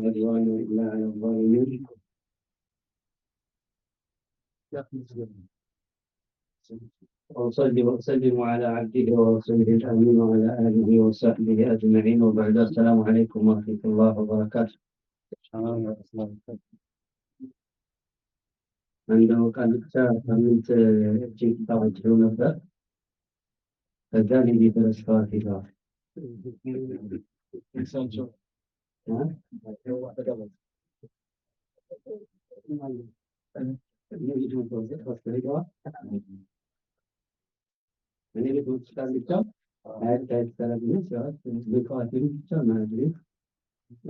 عدوان إلا على الظالمين وأصلي وأسلم على عبده ورسوله الأمين وعلى آله وصحبه أجمعين وبعد السلام عليكم ورحمة الله وبركاته. عنده كان من جيت توجه نفر فذلك يترسل في الله. እኔ ቤት ስላል ብቻ አያት ሰላምኝ ሲያት ልኳትን ብቻ ማድረግ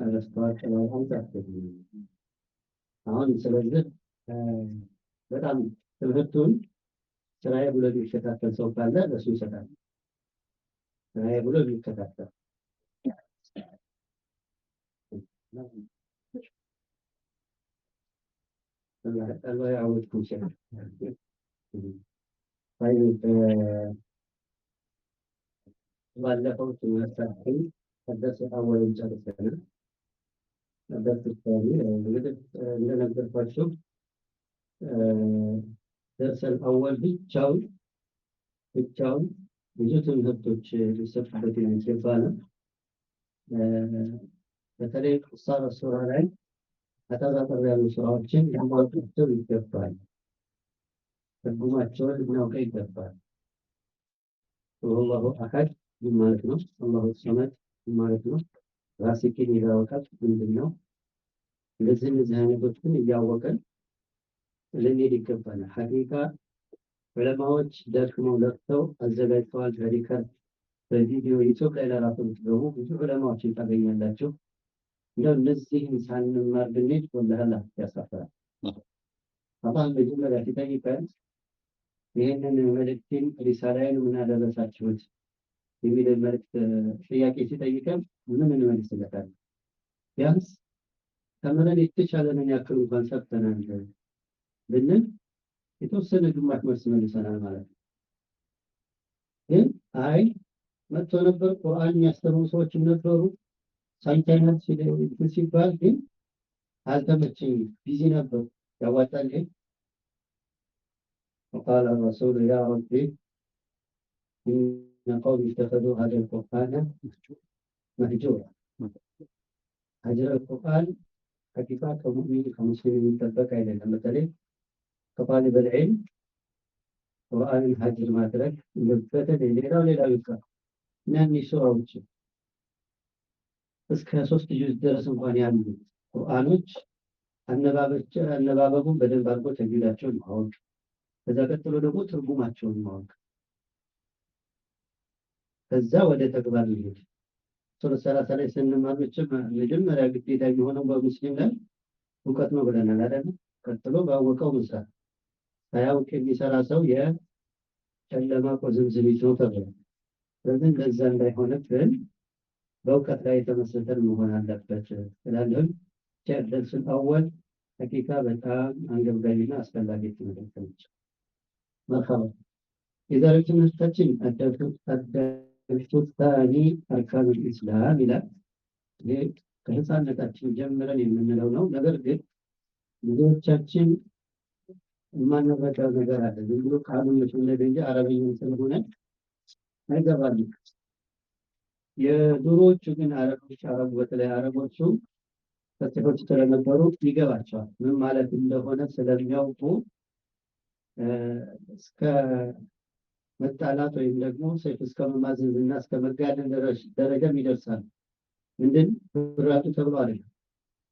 አስተዋጽኦ አሁን ስለዚህ በጣም ትምህርቱን ስራዬ ብሎ ቢከታተል ሰው ካለ ለሱ ይሰጣል። ስራዬ ብሎ ቢከታተል الله يعوضكم شيء. طيب ባለፈው ትምህርታችን ከደረሰ አወል ጨርሰናል። ደርስ الثاني እንግዲህ እንደነገርኳችሁ ደርሰል አወል ብቻውን ብዙ ትምህርቶች ሊሰጡበት የሚገባ ነው። በተለይ ቁሳራ ሱራ ላይ አጠቃቀር ያሉ ስራዎችን ለማወቅ ይገባል። ትርጉማቸውን ልናውቅ ይገባል። ወላሁ አሐድ ማለት ነው። አላሁ ሰመድ ማለት ነው። ራሲኪን ይላወቃት ምንድነው? እንደዚህ አይነቶችን እያወቀን ልንሄድ ይገባል። ሐቂቃ ዑለማዎች ደክመው ለፍተው አዘጋጅተዋል። ሪከርድ በቪዲዮ ዩቲዩብ ላይ ለራሱ ብትገቡ ብዙ ዑለማዎችን ታገኛላችሁ። እንደው እነዚህን ሳንማር ብንሄድ ወላሂ አላህ ያሳፍራል። አላህ መጀመሪያ ሲጠይቀን ይህንን መልእክትን ሪሳላይን ምን አደረሳችሁት የሚል መልእክት ጥያቄ ሲጠይቀን ምን እንመልስለታለን? ቢያንስ ተምረን የተቻለንን ያክል እንኳን ሰርተናል ብንል የተወሰነ ግማሽ መልስ መልሰናል ማለት ነው። ግን አይ መጥቶ ነበር ቁርአን የሚያስተምሩ ሰዎችም ነበሩ ሳይንታይናል ሲባል ግን አልተመቸኝም ቢዚ ነበር ያዋጣል። وقال الرسول يا ربي إن قومي اتخذوا هذا القرآن مهجورا. هجر القرآن حقيقة كمؤمن كمسلم يتبقى إلى مثلا كطالب العلم قرآن هجر ما ترك لفتة ليلة وليلة يقرأ ناني سورة وجه እስከ 3 ጁዝ ድረስ እንኳን ያሉ ቁርአኖች አነባበቡን በደንብ አድርጎ ተግባራቸውን ማወቅ ከዛ ቀጥሎ ደግሞ ትርጉማቸውን ማወቅ ከዛ ወደ ተግባር ሊሄድ ሱራ 30 ላይ ስንማር መጀመሪያ ግዴታ የሚሆነው በሙስሊም ላይ እውቀት ነው ብለናል አይደል? ቀጥሎ ባወቀው መስራት ሳያውቅ የሚሰራ ሰው የጨለማ ቆዝምዝሚት ነው ተብሏል። ስለዚህ ለዛ እንዳይሆንብን በእውቀት ላይ የተመሰረተ መሆን አለበት ስላለን ደርስ አወል ሐቂቃ በጣም አንገብጋቢና አስፈላጊ ትምህርት ነው። መርሐባ የዛሬው ትምህርታችን አደረሱ ታኒ አርካኑል ኢስላም ይላል። ይህ ከህፃንነታችን ጀምረን የምንለው ነው። ነገር ግን ብዙዎቻችን የማንረዳው ነገር አለ። ዝም ብሎ ቃሉን መስለኝ እንጂ አረብኛው ስለሆነ አይገባንም። የድሮዎቹ ግን አረቡ በተለይ አረቦቹ ፈትሆች ስለነበሩ ይገባቸዋል። ምን ማለት እንደሆነ ስለሚያውቁ እስከ መጣላት ወይም ደግሞ ሰይፍ እስከ መማዘዝ እና እስከ መጋደል ደረጃም ይደርሳል። ምንድን ብራቱ ተብሎ አይደለም።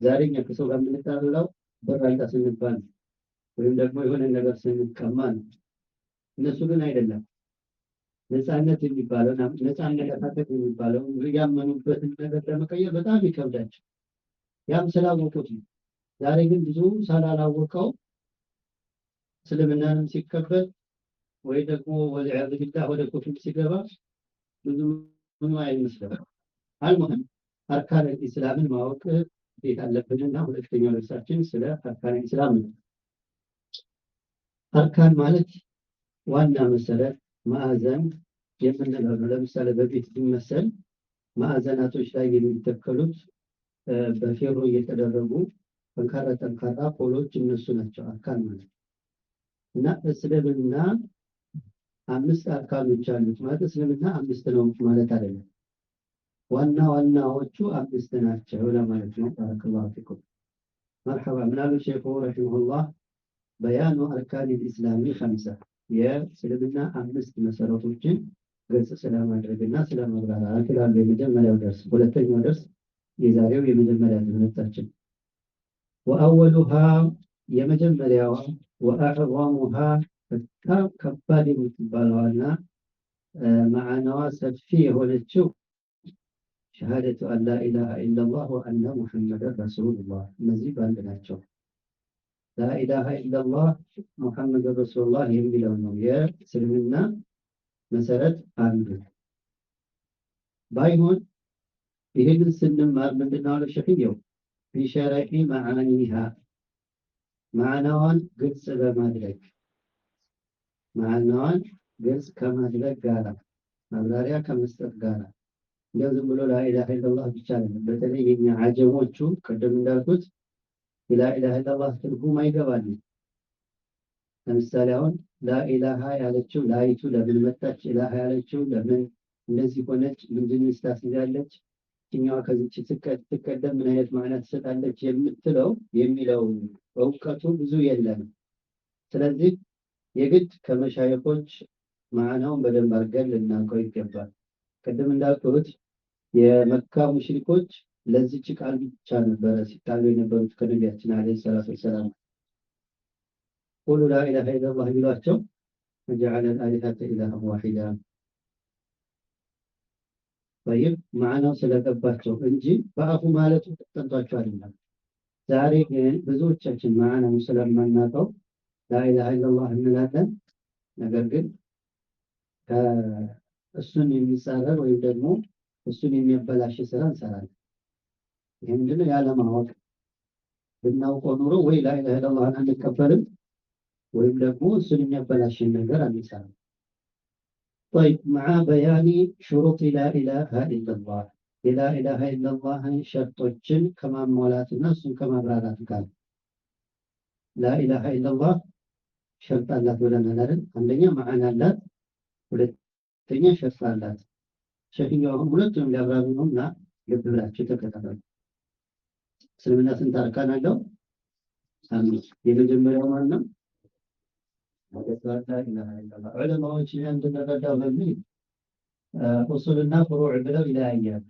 ዛሬ እኛ ከሰው ጋር የምንጣላው ብራታ ስንባል ወይም ደግሞ የሆነ ነገር ስንቀማ ነው። እነሱ ግን አይደለም። ነፃነት የሚባለው ነፃነት አታከት የሚባለው ያመኑበትን ነገር ለመቀየር በጣም ይከብዳቸው። ያም ስላወቁት ነው። ዛሬ ግን ብዙ ሳላላወቀው እስልምናንም ሲቀበል ወይ ደግሞ ወልዒያዙ ቢላህ ወደ ኩፍር ሲገባ ብዙ ምን አይመስልም። አልሙሂም አርካን ኢስላምን ማወቅ ቤት አለብንና ሁለተኛው ደርሳችን ስለ አርካን ኢስላም ነው። አርካን ማለት ዋና መሰረት ማዕዘን የምንለው ነው። ለምሳሌ በቤት ሲመሰል ማዕዘናቶች ላይ የሚተከሉት በፌሮ እየተደረጉ ጠንካራ ፖሎች እነሱ ናቸው አርካን ማለት እና እስልምና 5 አርካኖች አሉት ማለት እስልምና 5 ነው ማለት አይደለም። ዋናዎቹ 5 ናቸው ለማለት ነው። ባረከላሁ ፊኩም። መርሐባ ምናሉ ሼኹ ረሂመሁላህ በያኑ አርካን الإسلام 5 የእስልምና 5 መሰረቶችን ግልጽ ስለማድረግና ስለማብራራት ይላሉ። የመጀመሪያው ደርስ ሁለተኛው ደርስ የዛሬው የመጀመሪያ ትምህርታችን ወአወሉሃ የመጀመሪያዋ ወአዕظሙሃ በጣም ከባድ የምትባለዋና ማዕናዋ ሰፊ የሆነችው ሸሃደቱ አን ላ ኢላሃ ኢለላህ ወአነ ሙሐመደን ረሱሉላህ። እነዚህ በአንድ ናቸው። ላ ኢላሃ ኢለላህ ሙሐመደን ረሱሉላህ የሚለው ነው የእስልምና መሰረት አንዱ። ባይሆን ይህንን ስንማር ምንድነው አለ ሸኺየው ቢሸረሒ መዓኒሃ ማዕናዋን ግልጽ በማድረግ ማዕናዋን ግልጽ ከማድረግ ጋራ ማብራሪያ ከመስጠት ጋራ እንደው ዝም ብሎ ላኢላሃ ኢለላህ ብቻ አይደለም። በተለይ የኛ አጀሞቹ ቅድም እንዳልኩት ላኢላሃ ኢለላህ ትርጉም አይገባልም። ለምሳሌ አሁን ላኢላሃ ያለችው ላይቱ ለምን መጣች? ኢላሃ ያለችው ለምን እንደዚህ ሆነች? ምንድን ታስይዛለች? እኛዋ ከዚች ስትቀደም ምን አይነት ማዕና ትሰጣለች? የሚለው እውቀቱ ብዙ የለንም። ስለዚህ የግድ ከመሻይኾች ማዕናውን በደንብ አድርገን ልናውቀው ይገባል። ቅድም እንዳልኩት የመካ ሙሽሪኮች ለዚች ቃል ብቻ ነበረ ሲጣሉ የነበሩት ከነቢያችን አለይሂ ሰላቱ ወሰላም። ቁሉ ላኢላሃ ኢለላህ ቢሏቸው ወጀዐለ አልአሊሀተ ኢላሀን ዋሂዳ ወይም ማዕናው ስለገባቸው እንጂ በአፉ ማለቱ ተጠንቷቸው አይደለም። ዛሬ ግን ብዙዎቻችን ማዕናውን ስለማናውቀው ላኢላሃ ኢለላህ እንላለን። ነገር ግን እሱን የሚጻረር ወይም ደግሞ እሱን የሚያበላሽ ስራ እንሰራለን። ይህ ምንድነው? ያለማወቅ። ብናውቀው ኑሮ ወይ ላኢላሃ ኢለላህን አንቀበልም ወይም ደግሞ እሱን የሚያበላሽን ነገር አንሰራም። طيب مع بيان شروط لا إله إلا الله لا إله إلا الله شرطوችን ከማሟላትና እሱን ከማብራራት ጋር لا إله إلا الله ሸርጥ አላት ብለናል አይደል? አንደኛ ማዕና አላት፣ ሁለተኛ ሸርጥ አላት። ሸኺያው አሁን ሁለቱንም ሊያብራሩ ነውና ልብ ብላችሁ ተከታተሉ። እስልምና ስንት አርካን አለው? 5። የመጀመሪያው ማን ነው? ዑለማዎች እንድንረዳው በሚል ኡሱልና ፍሩዕ ብለው ይለያያሉ።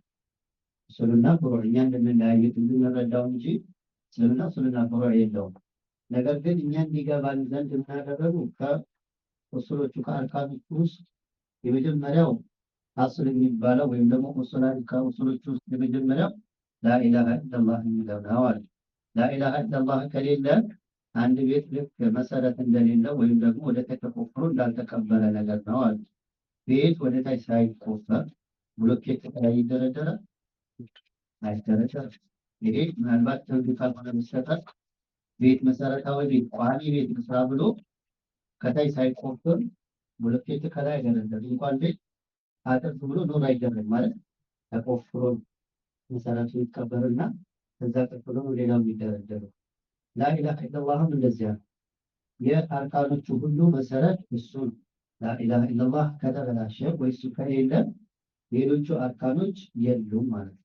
ኡሱልና ፍሩዕ እኛ እንድንለያዩት እንድንረዳው እንጂ እስልምና ኡሱልና ፍሩዕ የለውም። ነገር ግን እኛ እንዲገባን ዘንድ የምናደረጉ ከኡሱሎቹ ከአርካኖቹ ውስጥ የመጀመሪያው አስል የሚባለው ወይም ደግሞ ከኡሱሎቹ ውስጥ የመጀመሪያው ላኢላሃ ኢለላህ የሚለው ነው አለ። ላኢላሃ ኢለላህ ከሌለ አንድ ቤት ልክ መሰረት እንደሌለው ወይም ደግሞ ወደ ታች ተቆፍሮ እንዳልተቀበረ ነገር ነው አለ። ቤት ወደ ታች ሳይቆፈር ብሎኬት ከላይ ይደረደራል? አይደረደርም። ይሄ ምናልባት ተንዱ ካልሆነ መሰጠት ቤት መሰረታዊ ቤት ቋሚ ቤት መስራ ብሎ ከታይ ሳይቆፈር ብሎኬት ከላይ አይደረደርም። እንኳን ቤት አጥርት ብሎ ኖር አይደረግም ማለት ተቆፍሮ መሰረቱ ይቀበርና ከዛ ቀጥሎ ሌላው የሚደረደረው። ላኢላሃ ኢለላህም እንደዚያ ነው። የአርካኖቹ ሁሉ መሰረት እሱ ነው። ላኢላሃ ኢለላህ ከተበላሸ ወይ እሱ ከሌለ ሌሎቹ አርካኖች የሉም ማለት ነው።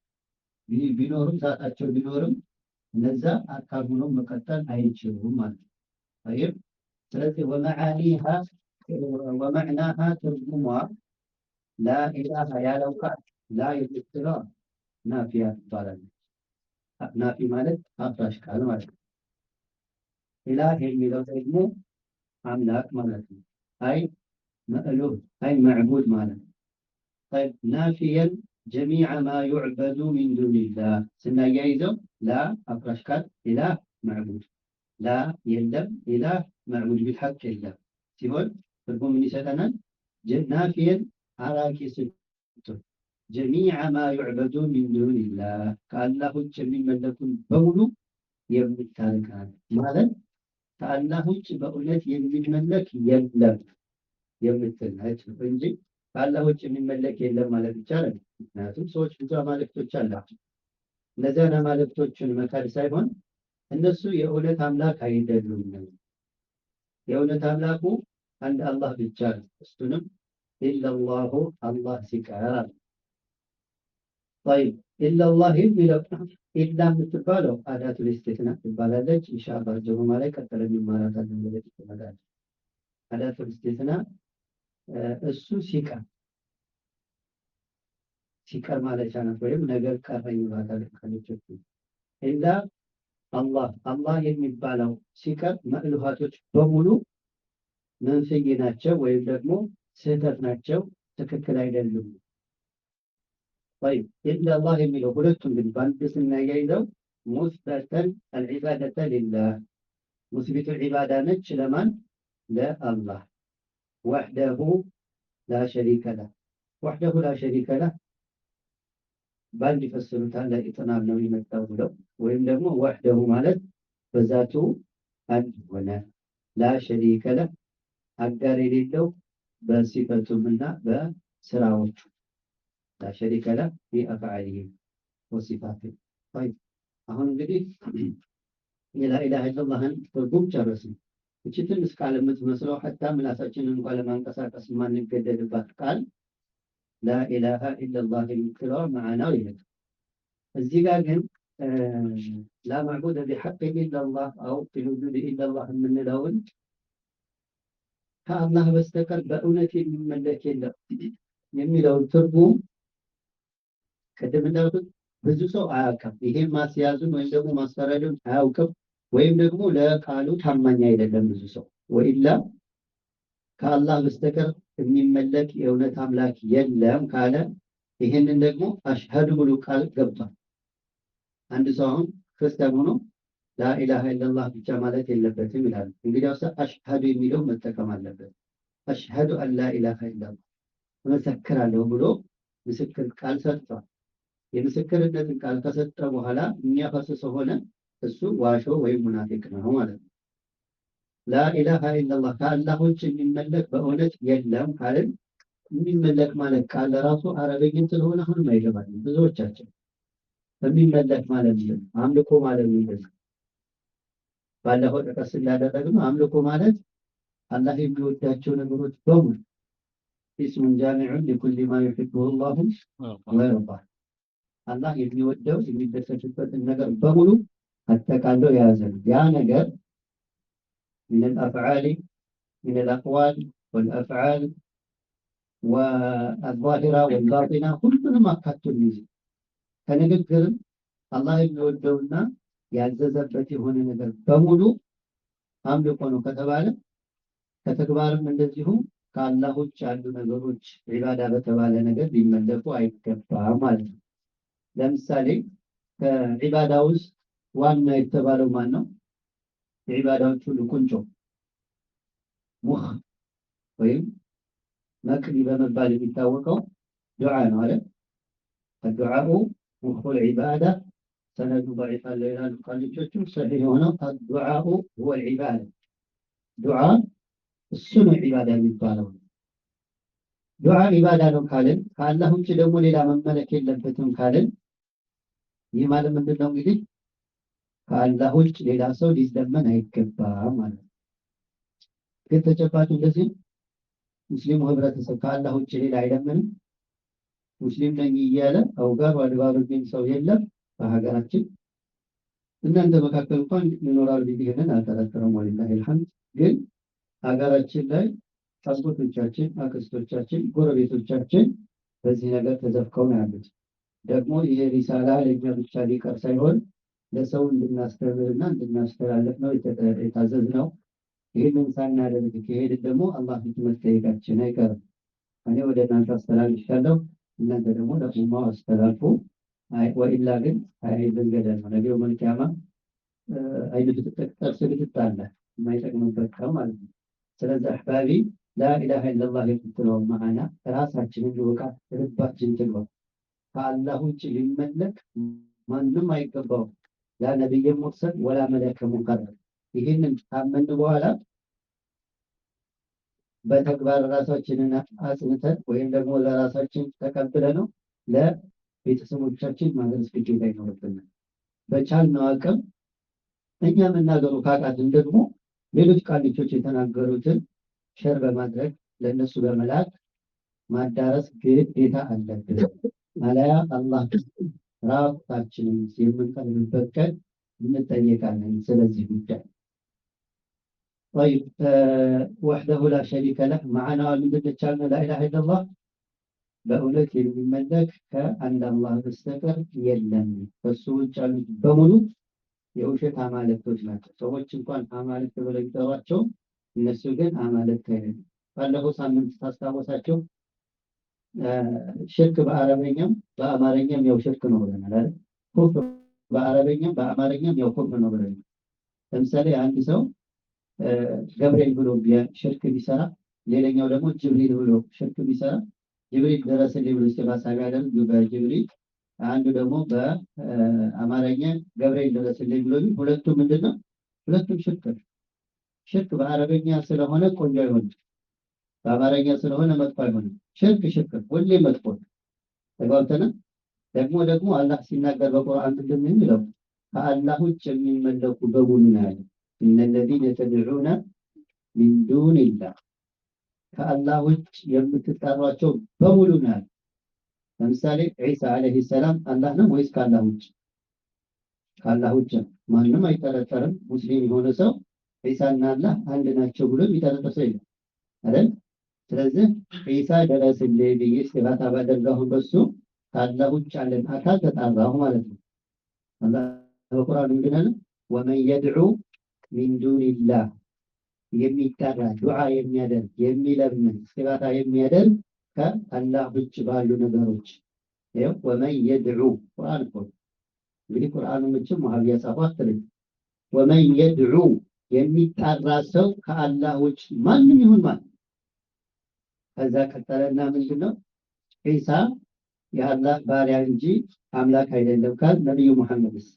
ቢኖርም ዛታቸው ቢኖርም እነዛ አርካን ሆነው መቀጠል አይችሉም ማለት ነው። طيب ስለዚህ ወመዕናሃ ትርጉሟ ላኢላሃ ያለው ቃል ላ የምትለው ናፊያ ትባላለች። ናፊ ማለት አፍራሽ ቃል ማለት ነው። ኢላህ የሚለው ደግሞ አምላክ ማለት ነው። አይ መእሉህ አይ መዕቡድ ማለት ነው። طيب ናፊየን ጀሚዐ ማ ዩዕበዱ ሚን ዱኒላህ ስናያይዘው ላ አፍራሽ ቃል ኢላህ መዕቡድ ላ የለም ኢላህ መዕቡድ ቢልሐቅ የለም ሲሆን ትርጉም ምን ይሰጠናል? ናፊየን አራቂ ስትሆን ጀሚዐ ማ ዩዕበዱ ሚን ዱኒላህ ከአላህ ውጭ የሚመለኩን በሙሉ የምታርቃል ማለት ከአላህ ውጭ በእውነት የሚመለክ የለም የምትል ነች እንጂ ከአላህ ውጭ የሚመለክ የለም ማለት ይቻላል። ምክንያቱም ሰዎች ብዙ አማልክቶች አላቸው። እነዚያን አማልክቶችን መካድ ሳይሆን እነሱ የእውነት አምላክ አይደሉም። የእውነት አምላኩ አንድ አላህ ብቻ ነው። እሱንም ኢላላሁ አላህ ሲቀር طيب ኢላላህ የሚለው ኢላ የምትባለው አዳቱል ኢስቲስና ትባላለች። ኢንሻአላህ ጀሙማ ላይ ቀጥለን እንማራታለን። ማለት ይችላል አዳቱል ኢስቲስና እሱ ሲቀር ማለት ነው። ወይም ነገር ቀረኝ ማለት ካለችው ኢላ አላህ የሚባለው ሲቀር መዕሉሃቶች በሙሉ መንፍይ ናቸው ወይም ደግሞ ስህተት ናቸው፣ ትክክል አይደሉም። طيب إلا الله የሚለው ሁለቱም ግን በአንድ ስናያይዘው ሙስበተን አልዒባደተ ሊላህ ሙስቢቱ ዒባዳ ነች ለማን? ለአላህ ወሕደሁ ላ ሸሪከ ለህ ወሕደሁ ላ ሸሪከ ለህ በአንድ ይፈስሩታል። ለኢጥናብ ነው የመጣው ብለው ወይም ደግሞ ወሕደሁ ማለት በዛቱ አንድ ሆነ፣ ላ ሸሪከ ለህ አጋር የሌለው በሲፈቱምና በስራዎቹ لا شريك له في أفعاله وصفاته طيب አሁን እንግዲህ لا إله إلا الله ትርጉም ጨረስን። እቺ ትንሽ ቃል የምትመስለው ሐታ ምላሳችንን እንኳን ለማንቀሳቀስ ማንገደድባት ቃል لا إله إلا الله የምትለው ማዕናው ይሄ። እዚህ ጋር ግን لا معبود بحق إلا الله أو في الوجود إلا الله የምንለውን ከአላህ በስተቀር በእውነት የሚመለክ የለም የሚለውን ትርጉም ቅድም እንዳልኩት ብዙ ሰው አያውቅም። ይሄን ማስያዙን ወይም ደግሞ ማስተራደሩን አያውቅም፣ ወይም ደግሞ ለቃሉ ታማኝ አይደለም ብዙ ሰው። ወኢላ ከአላህ በስተቀር የሚመለክ የእውነት አምላክ የለም ካለ ይሄንን ደግሞ አሽሀዱ ብሎ ቃል ገብቷል። አንድ ሰው አሁን ክርስቲያን ሆኖ ላኢላሃ ኢለላህ ብቻ ማለት የለበትም ይላል። እንግዲያው አሽሀዱ የሚለው መጠቀም አለበት። አሽሀዱ አን ላኢላሃ ኢለላህ እመሰክራለሁ ብሎ ምስክር ቃል ሰጥቷል። የምስክርነትን ቃል ከሰጠ በኋላ የሚያፈስሰው ሆነ እሱ ዋሾ ወይም ሙናፊቅ ነው ማለት ነው። ላኢላሃ ኢለላህ ከአላህ ውጭ የሚመለክ በእውነት የለም ካልን የሚመለክ ማለት ቃል ራሱ አረበኝም ስለሆነ አሁንም አይገባንም ብዙዎቻችን። የሚመለክ ማለት ነው አምልኮ ማለት ነው። ባለፈው ጠቀስ እንዳደረግነው አምልኮ ማለት አላህ የሚወዳቸው ነገሮች በሙሉ ኢስሙን ጃሚዑን ሊኩሊ ማ ዩሒቡሁ አላሁ ወየርዳህ አላህ የሚወደው የሚደሰትበትን ነገር በሙሉ አጠቃሎ የያዘ ነው። ያ ነገር من الأفعال من الأقوال والأفعال والظاهرة والباطنة ሁሉንም አካቶ ይይዝ ከንግግርም አላህ የሚወደውና ያዘዘበት የሆነ ነገር በሙሉ አምልኮ ነው ከተባለ ከተግባርም እንደዚሁ ከአላህ ውጭ ያሉ ነገሮች ዒባዳ በተባለ ነገር ሊመለኩ አይገባም ማለት ነው። ለምሳሌ ከዒባዳ ውስጥ ዋና የተባለው ማን ነው? የዒባዳዎች ሁሉ ቁንጮ ሙኽ ወይም መቅዲ በመባል የሚታወቀው ዱዓ ነው አይደል? الدعاء مخ العبادة سند ضعيف الليلان قالوا صحيح هنا الدعاء هو العبادة دعاء السنة عبادة የሚባለው ዱዓ ኢባዳ ነው ካልን ከአላህ ውጭ ደግሞ ሌላ መመለክ የለበትም ካልን ይህ ማለት ምንድነው? እንግዲህ ከአላህ ውጭ ሌላ ሰው ሊለመን አይገባም ማለት ነው። ግን ተጨባጭ እንደዚህ ሙስሊሙ ህብረተሰብ ከአላህ ውጭ ሌላ አይለምንም። ሙስሊም ነኝ እያለ አውጋር ወልባሩ ግን ሰው የለም በሀገራችን። እናንተ መካከል እንኳን ይኖራል ቢሆን አልተረተረም ወሊላሂ አልሐምድ። ግን ሀገራችን ላይ አጎቶቻችን፣ አክስቶቻችን፣ ጎረቤቶቻችን በዚህ ነገር ተዘፍቀው ነው ያሉት። ደግሞ ይሄ ሪሳላ ለኛ ብቻ ሊቀር ሳይሆን ለሰው እንድናስተምርና እንድናስተላልፍ ነው የታዘዝነው። ይህንን ሳናደርግ ከሄድን ደግሞ አላህ ፊት መጠየቃችን አይቀርም። እኔ ወደ እናንተ አስተላልፋለሁ፣ እናንተ ደግሞ ለኡማው አስተላልፉ። ወኢላ ግን አይዘን ገደል ነው። ነገው መልቂያማ አይነት ተጠቅጠር ስለትጣለ የማይጠቅምበት ነው ማለት ነው። ስለዚህ አህባቢ ላኢላሃ ኢለላህ የምትለው ማዕና ራሳችንን ልወቃት ልባችን ትግባ። ከአላህ ውጭ ሊመለክ ማንም አይገባው። ላ ነቢይ ሙርሰል ወላ መለከ ሙቀረብ። ይህንን ካመን በኋላ በተግባር ራሳችንን አጽንተን ወይም ደግሞ ለራሳችን ተቀብለ ነው ቤተሰቦቻችን ማድረስ ግዴታ ይኖርብናል። በቻልነው አቅም እኛ መናገሩ ካቃትን ደግሞ ሌሎች ቃሊቾች የተናገሩትን ሸር በማድረግ ለእነሱ በመላክ ማዳረስ ግዴታ አለብን። አለያ አላህ ራቁታችንን የምንቀርብበት ቀን እንጠየቃለን ስለዚህ ጉዳይ። طيب وحده لا شريك له معنا من ذلك لا إله إلا الله በእውነት የሚመለክ ከአንድ አላህ በስተቀር የለም። በሱ ውጭ ያሉት በሙሉ የውሸት አማልክቶች ናቸው። ሰዎች እንኳን አማልክት ብለው ይጠሯቸው፣ እነሱ ግን አማልክት አይደሉም። ባለፈው ሳምንት ታስታውሳቸው ሽርክ በአረበኛም በአማርኛም ያው ሽርክ ነው ብለናል አይደል? ኩፍር በአረበኛም በአማርኛም ያው ኩፍር ነው ብለናል። ለምሳሌ አንድ ሰው ገብርኤል ብሎ ሽርክ ቢሰራ፣ ሌላኛው ደግሞ ጅብሪል ብሎ ሽርክ ቢሰራ ጅብሪል ደረሰልኝ ብሎ ሲባሳ ቢያደርግ በጅብሪል አንዱ ደግሞ በአማርኛ ገብርኤል ደረሰልኝ ብሎ ሁለቱም ምንድነው? ሁለቱም ሽርክ። ሽርክ በአረበኛ ስለሆነ ቆንጆ አይሆንም፣ በአማርኛ ስለሆነ መጥፎ አይሆንም። ሽርክ ሽርክ ሁሌ መጥፎ ተግባብተናል። ደግሞ አላህ ሲናገር በቁርአን ምንድን ነው የሚለው? ከአላህ ውጭ የሚመለኩ በሙሉ ነው ያለው። እነለዚነ የተድዑነ ሚን ዱኒላህ ከአላህ ውጭ የምትጠሯቸው በሙሉ ነው ያለው። ለምሳሌ ዒሳ አለይሂ ሰላም አላህ ነው ወይስ ከአላህ ውጭ? ከአላህ ውጭ ማንም አይጠረጠርም። ሙስሊም የሆነ ሰው ዒሳና አላህ አንድ ናቸው ብሎ የሚጠረጠር ሰው የለም አይደል? ስለዚህ ዒሳ ደረስልኝ ብዬ ሲባታ ባደርጋሁ በሱ ከአላህ ውጭ ያለን አካል ተጣራሁ ማለት ነው። አላህ በቁርአን ምንድን አለ? ወመን የድዑ ሚን ዱኒላህ የሚጠራ ዱዓ የሚያደርግ የሚለምን ሲባታ የሚያደርግ ከአላህ ውጭ ባሉ ነገሮች ይኸው ወመን የድዑ ቁርአን እኮ እንግዲህ ቁርአኑ ምችም ወሃቢያ ጻፈው አትልም። ወመን የድዑ የሚጠራ ሰው ከአላህ ውጭ ማንም ይሁን ማን። ከዛ ቀጠለና ምንድነው ዒሳ የአላህ ባሪያ እንጂ አምላክ አይደለም ካል ነብዩ መሐመድስ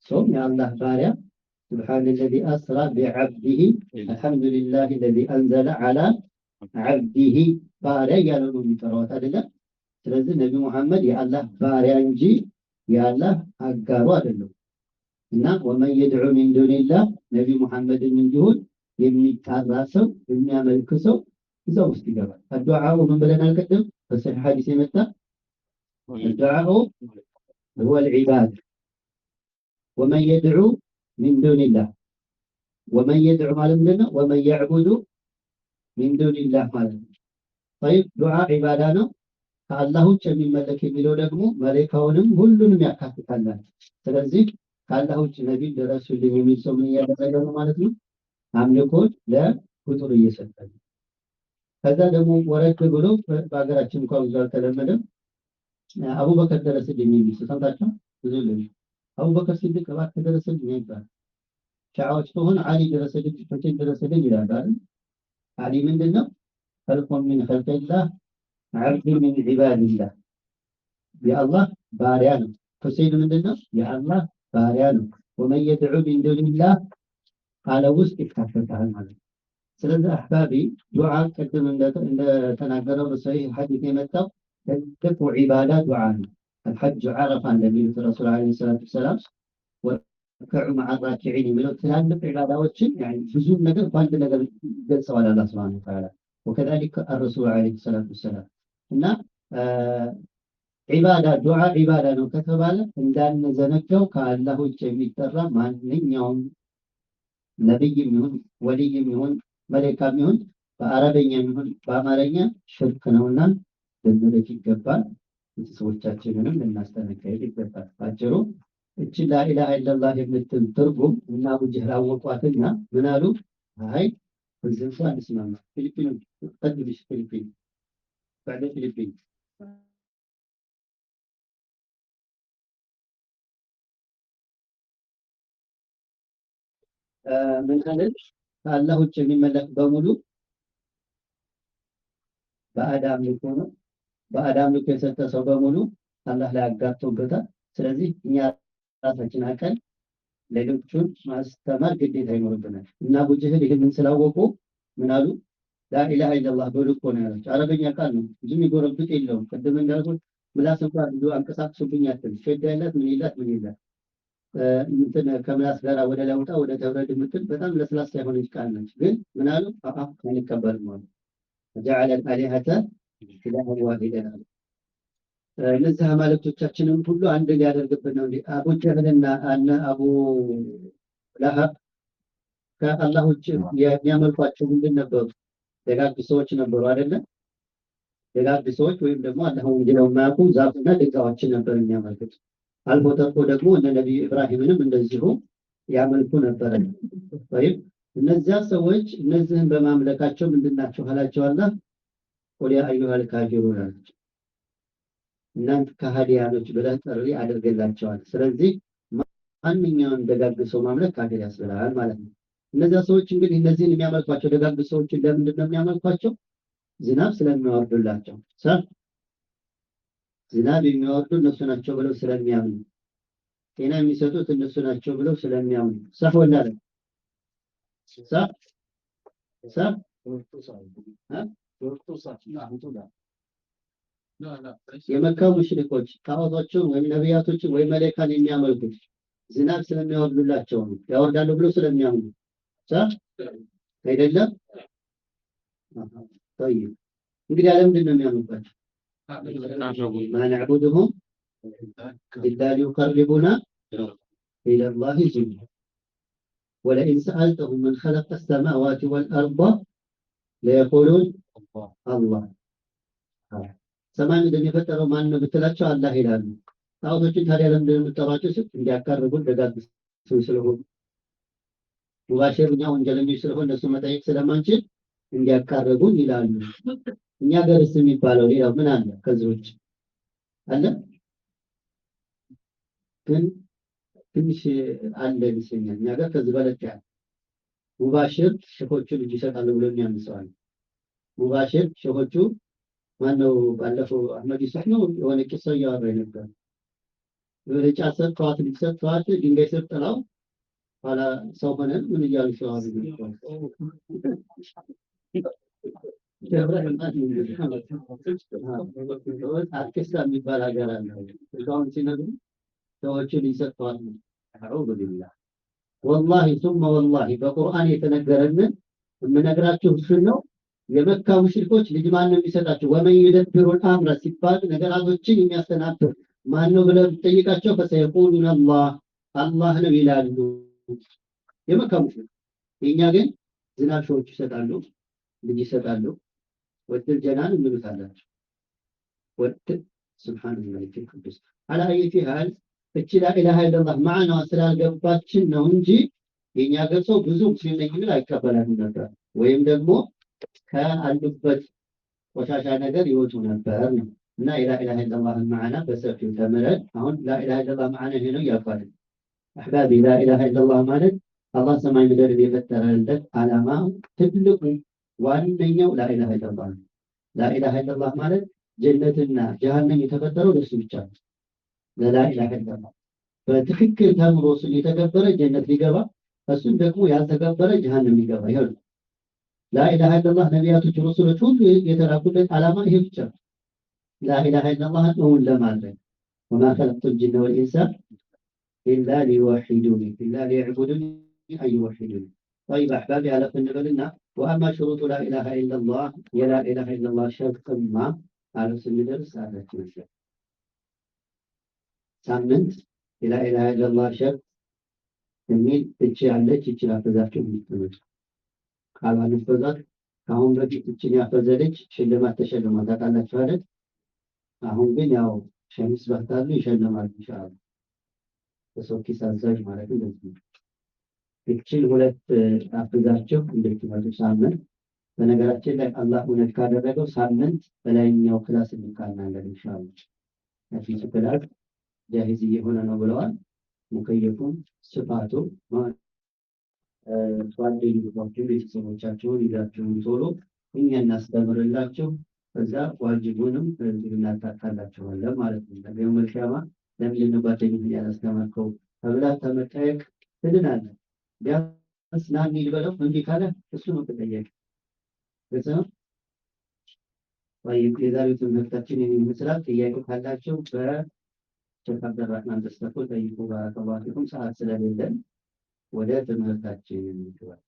ሶም የአላህ ባሪያ سبحان الذي أسرى بعبده الحمد لله الذي أنزل على عبده ባሪያ ያለ ነው የሚጠራው አይደለም። ስለዚህ ነብዩ መሐመድ የአላህ ባሪያ እንጂ የአላህ አጋሩ አይደለም። እና ወመን يدعو من دون الله ነብዩ መሐመድን እንዲሆን የሚጣራ ሰው የሚያመልክ ሰው እዛው ውስጥ ይገባል። الدعاء ምን ብለናል ቅድም በሰሒህ ሐዲስ የመጣ الدعاء هو العبادة ومن يدعو من دون الله ومن يدعو ማለት ምንድነው? ومن يعبد من دون الله ማለት ነው። طيب ዱዓ ዒባዳ ነው። ከአላህ ውጭ የሚመለክ የሚለው ደግሞ መላእክቱንም ሁሉንም ያካትታል። ስለዚህ ከአላህ ውጭ ነብይ ደረሱልኝ የሚል ሰው ምን እያደረገ ነው ማለት ነው? አምልኮት ለፍጡር እየሰጠ ነው። ከዛ ደግሞ ወረድ ብሎ በሀገራችን እንኳን ብዙ አልተለመደም። አቡበከር ደረሰልኝ የሚል ሰው ሰምታችሁ? ብዙ ልጅ አቡበከር ሲድቅ እባክህ ደረሰልኝ ይባላል። ሻዓዎች ከሆነ አሊ ደረሰልኝ ሁሴን ደረሰልኝ ይላል አይደል? አሊ ምንድነው? خلق من خلق الله عبد من عباد الله የአላህ ባሪያ ነው። ሁሴን ምንድነው? የአላህ ባሪያ ነው። ومن يدعو من دون الله على ውስጥ ይካተታል ማለት ነው። ስለዚህ አህባቢ ዱዓ ቅድም እንደተናገረው በሰሒህ ሐዲስ የመጣው ትልቁ ዒባዳ ዱዓ ነው። الحج عرفة እንደሚሉት ረሱል ዓለይሂ ሰላቱ ወሰላም ወከዑ መዐ ራኪዒን የሚለው ትላልቅ ዒባዳዎችን ብዙ ነገር በአንድ ነገር ገልጸዋል አላህ ሱብሓነሁ ወተዓላ። وكذلك الرسول عليه الصلاة والسلام እና ዒባዳ ዱዓ ዒባዳ ነው ከተባለ እንዳንዘነጋው ከአላህ ውጭ የሚጠራ ማንኛውም ነብይም ይሁን ወልይም ይሁን መላእክትም ይሁን በአረበኛም ይሁን በአማርኛ ሽርክ ነውና ልንለይ ይገባል። ቤተሰቦቻችንንም ልናስጠነቅቅ ይገባል። ባጭሩ እቺ ላኢላሃ ኢለላህ የምትል ትርጉም እና አቡ ጀህል አወቋትና ምን አሉ? አይ እዚህ እንኳን አንስማማ ፊሊፒን ተድብሽ ፊሊፒን بعد ፊሊፒን ምን ማለት ከአላህ ውጭ የሚመለክ በሙሉ ባዕድ አምልኮ ነው። ባዕድ አምልኮ የሰጠ ሰው በሙሉ አላህ ላይ አጋርቶበታል። ስለዚህ እኛ ራሳችን አቀል ሌሎቹን ማስተማር ግዴታ ይኖርብናል። እና አቡ ጀህል ይህንን ስላወቁ ምን አሉ? ላኢላሃ ኢለላህ በሉ እኮ ነው ያላቸው። አረበኛ ቃል ነው እንጂ የሚጎረብጥ የለውም። ቅድም እንዳልኩት ምላስ እንኳን ብዙ አንቀሳቅሱብኝ አትል። ሸዳ ያላት ምን ይላት ምን ይላት እንትን ከምላስ ጋር ወደ ላይ ወጣ ወደ ተውረድ የምትል በጣም ለስላሳ የሆነች ቃል ነች። ግን ምን አሉ አንቀበልም አሉ። ጀዐለ አሊሀተ ኢላሀን ዋሂደን አሉ። እነዚህ አማልክቶቻችንን ሁሉ አንድ ሊያደርግብን ነው። አቡ ጀህልና አነ አቡ ለሀብ ከአላህ ውጭ የሚያመልኳቸው ምንድን ነበሩ? ደጋግ ሰዎች ነበሩ አይደለም? ደጋግ ሰዎች ወይም ደግሞ አላህ ወንጀለው የማያውቁ ዛፍና ድንጋዮችን ነበር የሚያመልኩት። አልፎ ተርፎ ደግሞ እነ ነቢዩ ኢብራሂምንም እንደዚሁ ያመልኩ ነበረ። ወይም እነዚያ ሰዎች እነዚህን በማምለካቸው ምንድናቸው አላቸው አላህ ቁል ያ አዩሀል ካፊሩን አላቸው። እናንተ ከሃዲያኖች ብለህ ጥሪ አድርገላቸዋል። ስለዚህ ማንኛውም ደጋግ ሰው ማምለክ ካፊር ያስብላል ማለት ነው። እነዚያ ሰዎች እንግዲህ እነዚህን የሚያመልኳቸው ደጋግ ሰዎችን ለምንድን ነው የሚያመልኳቸው? ዝናብ ስለሚያወርዱላቸው ዝናብ የሚያወርዱ እነሱ ናቸው ብለው ስለሚያምኑ፣ ጤና የሚሰጡት እነሱ ናቸው ብለው ስለሚያምኑ ሰህ ወላለ የመካ ሙሽሪኮች ጣዖቶችን ወይም ነቢያቶችን ወይም መላእክትን የሚያመልኩት ዝናብ ስለሚያወርዱላቸው ነው፣ ያወርዳሉ ብለው ስለሚያምኑ አይደለም። طيب እንግዲህ ለምንድን ነው የሚያመልኳቸው? ما نعبدهم إلا ليقربونا إلى الله زلفى ولئن سألتهم من خلق السماوات والأرض ليقولون الله ሰማይ ምድርን የፈጠረው ማን ነው ብትላቸው አላህ ይላሉ። ጣዖቶችን ታዲያ ለምንድን ነው የምትጠሯቸው? እንዲያቀርቡን ደጋግ ስለሆኑ ሙባሽርኛ ወንጀለኞች ስለሆነ እነሱ መጠየቅ ስለማንችል እንዲያቀርቡን ይላሉ። እኛ ገርስ የሚባለው ሌላው ምን አለ? ከዚህ ውጭ አለ ግን ትንሽ አለ ይመስለኛል። እኛ ጋር ከዚህ በለጥ ያለ ሙባሽር ሸኾቹ ልጅ ይሰጣሉ ብሎ የሚያምሰዋል። ሙባሽር ሸኾቹ ማነው? ባለፈው አህመድ ይስሐቅ ነው የሆነ ቂሳ እያወራ ነበር። የሆነ ጫት ሰጥተዋት ልጅ ሰጥተዋት ድንጋይ ስር ጥላው ኋላ ሰው ሆነ ምን እያሉ ሲዋሉ አርኬስታ የሚባል ሀገር አለ። እስካሁን ሲነግሩ ሰዎችን ይሰጥተዋል። አዑዙ ቢላህ ወላሂ ሱመ ወላሂ በቁርአን የተነገረንን የምነግራችሁ እሱን ነው። የመካ ሙሽሪኮች ልጅ ማን ነው የሚሰጣቸው? ወመን ዩደብሩል አምረ ሲባል ነገራቶችን የሚያስተናብር ማን ነው ብለው ጠይቃቸው፣ ፈሰየቁሉነ አላህ ነው ይላሉ የመካ ሙሽሪኮች። የኛ ግን ዝናብ ሾዎች ይሰጣሉ፣ ልጅ ይሰጣሉ፣ ወድል ጀናን የሚሉት አላቸው። ወድ ሱብሃንአላህ ቅዱስ አላ አየቲ ሀል እቺ ላኢላሃ ኢለላህ ማዕናዋ ስላልገባችን ነው እንጂ የኛ ገሰው ብዙ ሙስሊም ነኝ የሚል አይቀበላትም ነበር፣ ወይም ደግሞ ከአሉበት ቆሻሻ ነገር ይወጡ ነበር ነው። እና ላኢላሃ ኢለላህ ማዕና በሰፊው ተምረን አሁን ላኢላሃ ኢለላህ ማዕና ይሄ ነው ያልኳል። አህባቢ ላኢላሃ ኢለላህ ማለት አላህ ሰማይ ምድርን የፈጠረለት ዓላማ ትልቁ ዋነኛው ላኢላሃ ኢለላህ ነው። ላኢላሃ ኢለላህ ማለት ጀነትና ጀሃነም የተፈጠረው ለሱ ብቻ ነው። ለላኢላሃ ኢለላህ በትክክል ተምሮ እሱን የተገበረ ጀነት ሊገባ፣ እሱን ደግሞ ያልተገበረ ጀሃነም ሊገባ። ይሄው ላኢላሃ ኢለላህ ነቢያቶች፣ ረሱሎች ሁሉ የተላኩለት ዓላማ ይሄ ብቻ ነው። ላኢላሃ ኢለላህ እውን ለማድረግ ወማ ኸለቅቱል ጂነ ወልኢንሳ ኢላ ሊዩወሒዱኒ ኢላ ሊየዕቡዱኒ አይወሒዱኒ። طيب አሕባቢ አለፍ እንበልና ወአማ ሽሩጡ ላኢላሃ ኢለላህ የላኢላሃ ኢለላህ ሸርጥማ አለ ስንደርስ ሰዓታችን ይሻል። ሳምንት የላኢላሃ ኢለላህ ሸርጥ የሚል እቺ ያለች እቺ አፈዛቸው የምትመጣ ካላነፈዛት ከአሁን በፊት እችን ያፈዘለች ሽልማት ተሸልማ ታውቃላችሁ አይደል? አሁን ግን ያው ሸሚዝ ባታሉ ይሸልማል ኢንሻአላህ። በሰው ኪስ አዛዥ ማለት እንደዚህ ነው። እችን ሁለት አፍዛቸው እንድትመጡ ሳምንት። በነገራችን ላይ አላህ እውነት ካደረገው ሳምንት በላይኛው ክላስ እንካናለን ኢንሻአላህ። አዲሱ ክላስ ጃሂዝ እየሆነ ነው ብለዋል። ሙከየፉን ስፋቱ ጓደኞቻችሁ ቤተሰቦቻችሁን ይዛችሁን ቶሎ እኛ እናስተምርላችሁ። ከዛ ዋጅቡንም እናታካላችኋለን ማለት ነው። ነገ መልካማ ለምንድን ነው ጓደኞች ያላስተማርከው ተብላ ተመጠየቅ ትድናለህ። ቢያንስ ና እንሂድ በለው እምቢ ካለ እሱ ነው ተጠያቂ። ጠይቁ። የዛሬው ትምህርታችን ይመስላል። ጥያቄ ካላቸው በሼክ አብደራህማን ተስተፎ ጠይቁ። ባረከላሁ ፊኩም። ሰዓት ስለሌለን ወደ ትምህርታችን ይገባል።